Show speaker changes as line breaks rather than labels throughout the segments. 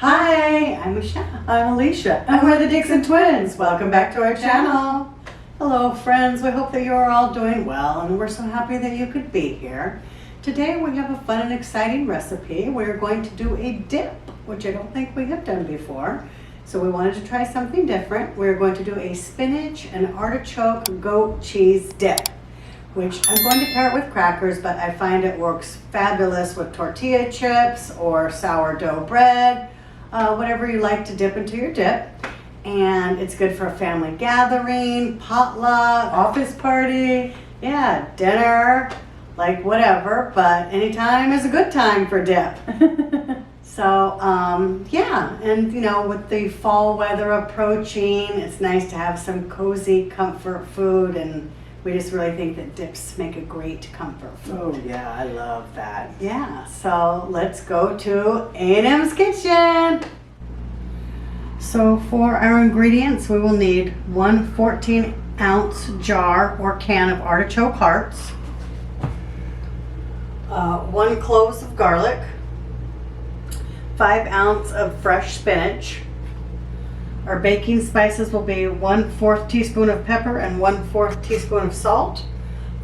Hi, I'm Michelle. I'm Alicia, and we're the Dixon Twins. Welcome back to our channel. Hello friends, we hope that you are all doing well, and we're so happy that you could be here. Today we have a fun and exciting recipe. We're going to do a dip, which I don't think we have done before. So we wanted to try something different. We're going to do a spinach and artichoke goat cheese dip, which I'm going to pair it with crackers, but I find it works fabulous with tortilla chips or sourdough bread, whatever you like to dip into your dip. And it's good for a family gathering, potluck, office party, yeah, dinner, like whatever, but anytime is a good time for dip. So, yeah, and you know, with the fall weather approaching, it's nice to have some cozy comfort food, and we just really think that dips make a great comfort food.
Oh yeah, I love that.
Yeah, so let's go to A&M's Kitchen. So for our ingredients, we will need one 14-ounce jar or can of artichoke hearts, 1 clove of garlic, 5 ounces of fresh spinach. Our baking spices will be 1/4 teaspoon of pepper and 1/4 teaspoon of salt.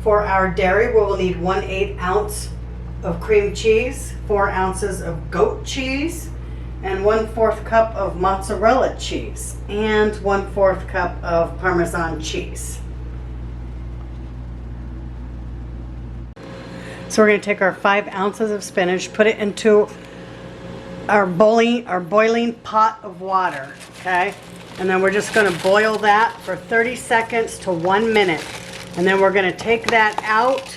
For our dairy, we will need 1/8 ounce of cream cheese, 4 ounces of goat cheese, and 1/4 cup of mozzarella cheese, and 1/4 cup of Parmesan cheese. So we're going to take our 5 ounces of spinach, put it into our boiling pot of water, okay? And then we're just going to boil that for 30 seconds to 1 minute. And then we're going to take that out,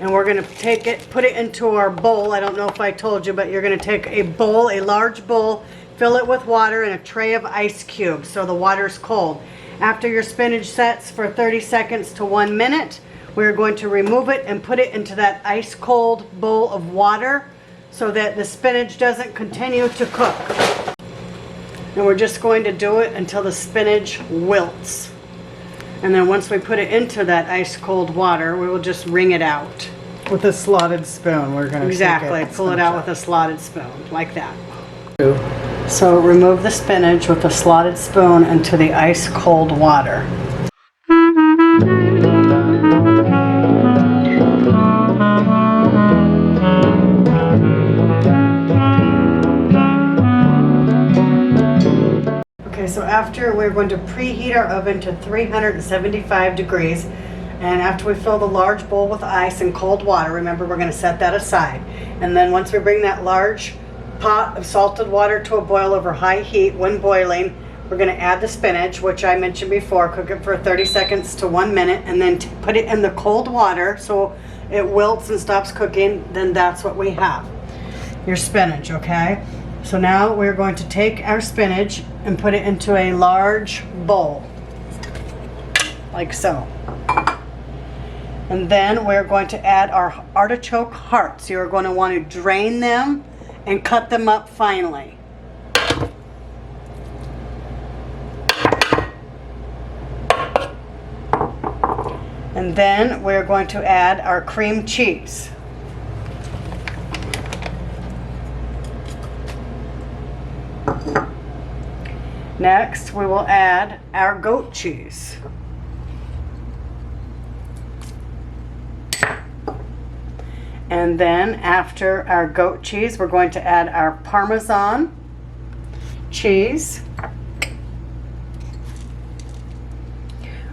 and we're going to put it into our bowl. I don't know if I told you, but you're going to take a bowl, a large bowl, fill it with water and a tray of ice cubes so the water's cold. After your spinach sets for 30 seconds to 1 minute, we're going to remove it and put it into that ice cold bowl of water, so that the spinach doesn't continue to cook. And we're just going to do it until the spinach wilts. And then once we put it into that ice cold water, we will just wring it out.
With a slotted spoon, we're going to
Exactly, pull it out with a slotted spoon, like that. So remove the spinach with a slotted spoon into the ice cold water. So after, we're going to preheat our oven to 375 degrees, and after we fill the large bowl with ice and cold water, remember we're going to set that aside. And then once we bring that large pot of salted water to a boil over high heat, when boiling, we're going to add the spinach, which I mentioned before, cook it for 30 seconds to 1 minute, and then put it in the cold water so it wilts and stops cooking. Then that's what we have, your spinach, okay? So now we're going to take our spinach and put it into a large bowl, like so. And then we're going to add our artichoke hearts. You're going to want to drain them and cut them up finely. And then we're going to add our cream cheese. Next, we will add our goat cheese. And then after our goat cheese, we're going to add our Parmesan cheese,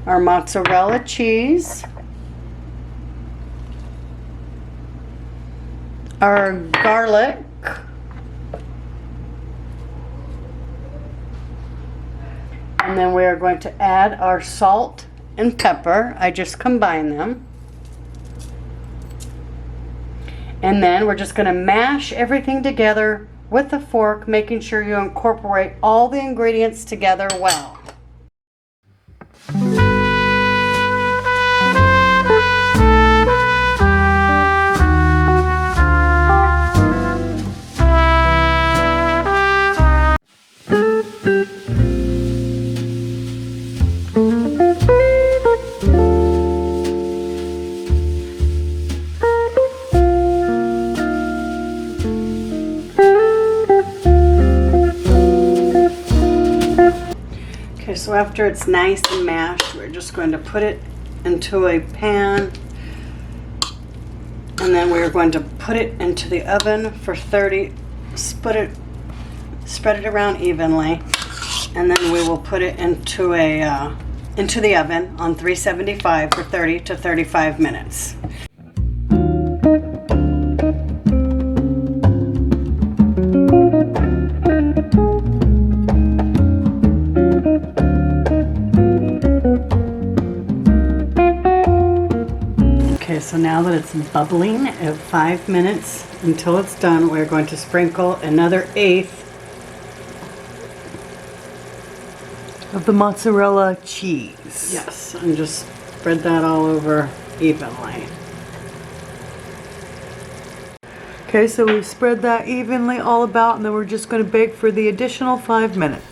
our mozzarella cheese, our garlic, and then we are going to add our salt and pepper. I just combine them. And then we're just going to mash everything together with a fork, making sure you incorporate all the ingredients together well. So after it's nice and mashed, we're just going to put it into a pan, and then we're going to put it into the oven for 30, spread it around evenly, and then we will put it into the oven on 375 for 30 to 35 minutes. Okay, so now that it's bubbling at 5 minutes until it's done, we're going to sprinkle another 1/8
Of the mozzarella cheese.
Yes, and just spread that all over evenly.
Okay, so we've spread that evenly all about, and then we're just going to bake for the additional 5 minutes.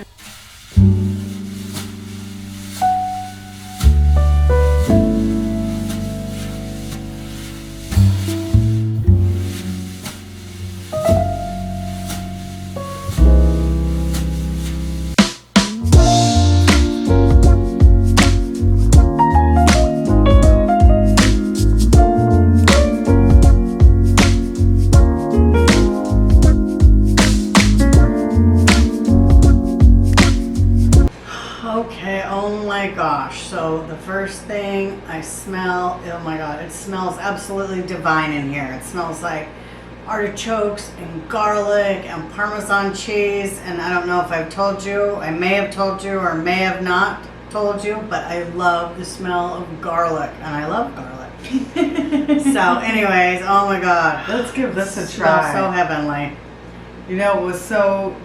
Okay, oh my gosh. So the first thing I smell, oh my god, it smells absolutely divine in here. It smells like artichokes and garlic and Parmesan cheese. And I don't know if I've told you, I may have told you or may have not told you, but I love the smell of garlic, and I love garlic. So anyways, oh my god.
Let's give this a
It smells
try.
so heavenly.
You know what was so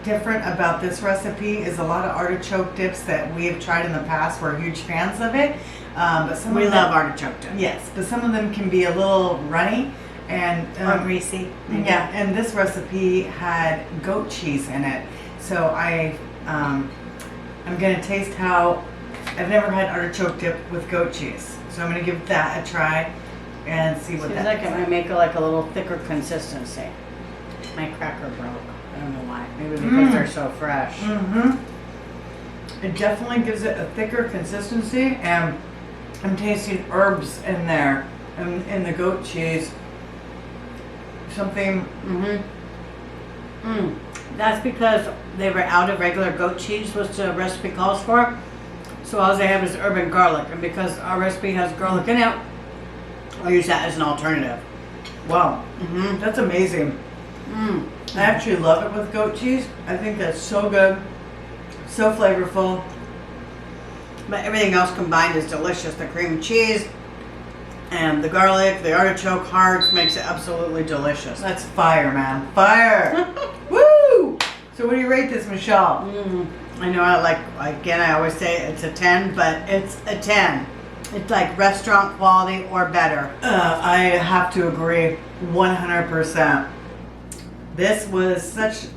different about this recipe is a lot of artichoke dips that we have tried in the past. We're huge fans of it. But some
We
of
love
them,
artichoke dip.
yes, but some of them can be a little runny and
Or greasy.
yeah, and this recipe had goat cheese in it. So I'm gonna taste how, I've never had artichoke dip with goat cheese. So I'm gonna give that a try and see what
Seems
that
like it might make it like a little thicker consistency. My cracker broke. I don't know why. Maybe because they're so fresh.
Mm-hmm. It definitely gives it a thicker consistency, and I'm tasting herbs in there, in the goat cheese. Something.
That's because they were out of regular goat cheese, which the recipe calls for. So all they have is herb and garlic, and because our recipe has garlic in it, I'll use that as an alternative.
Wow, that's amazing. I actually love it with goat cheese. I think that's so good, so flavorful.
But everything else combined is delicious. The cream cheese and the garlic, the artichoke hearts makes it absolutely delicious.
That's fire, man, fire! Woo! So what do you rate this, Michelle?
I know, I always say it's a 10, but it's a 10. It's like restaurant quality or better.
I have to agree, 100%. This was such,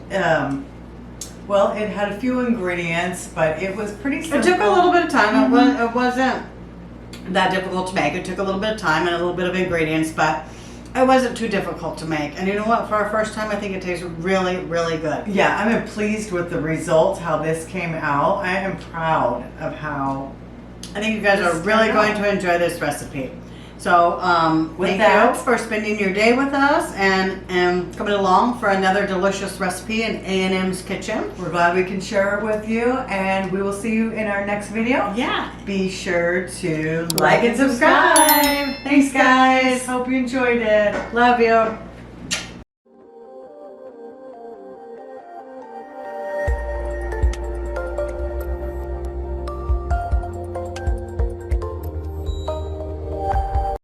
well, it had a few ingredients, but it was pretty simple.
It took a little bit of time. It wasn't that difficult to make. It took a little bit of time and a little bit of ingredients, but it wasn't too difficult to make. And you know what? For our first time, I think it tastes really, really good.
Yeah, I'm pleased with the result, how this came out. I am proud of how.
I think you guys are really going to enjoy this recipe. So thank you for spending your day with us and coming along for another delicious recipe in A&M's kitchen.
We're glad we can share it with you, and we will see you in our next video.
Yeah.
Be sure to
Like and subscribe. Thanks, guys.
Hope you enjoyed it.
Love you.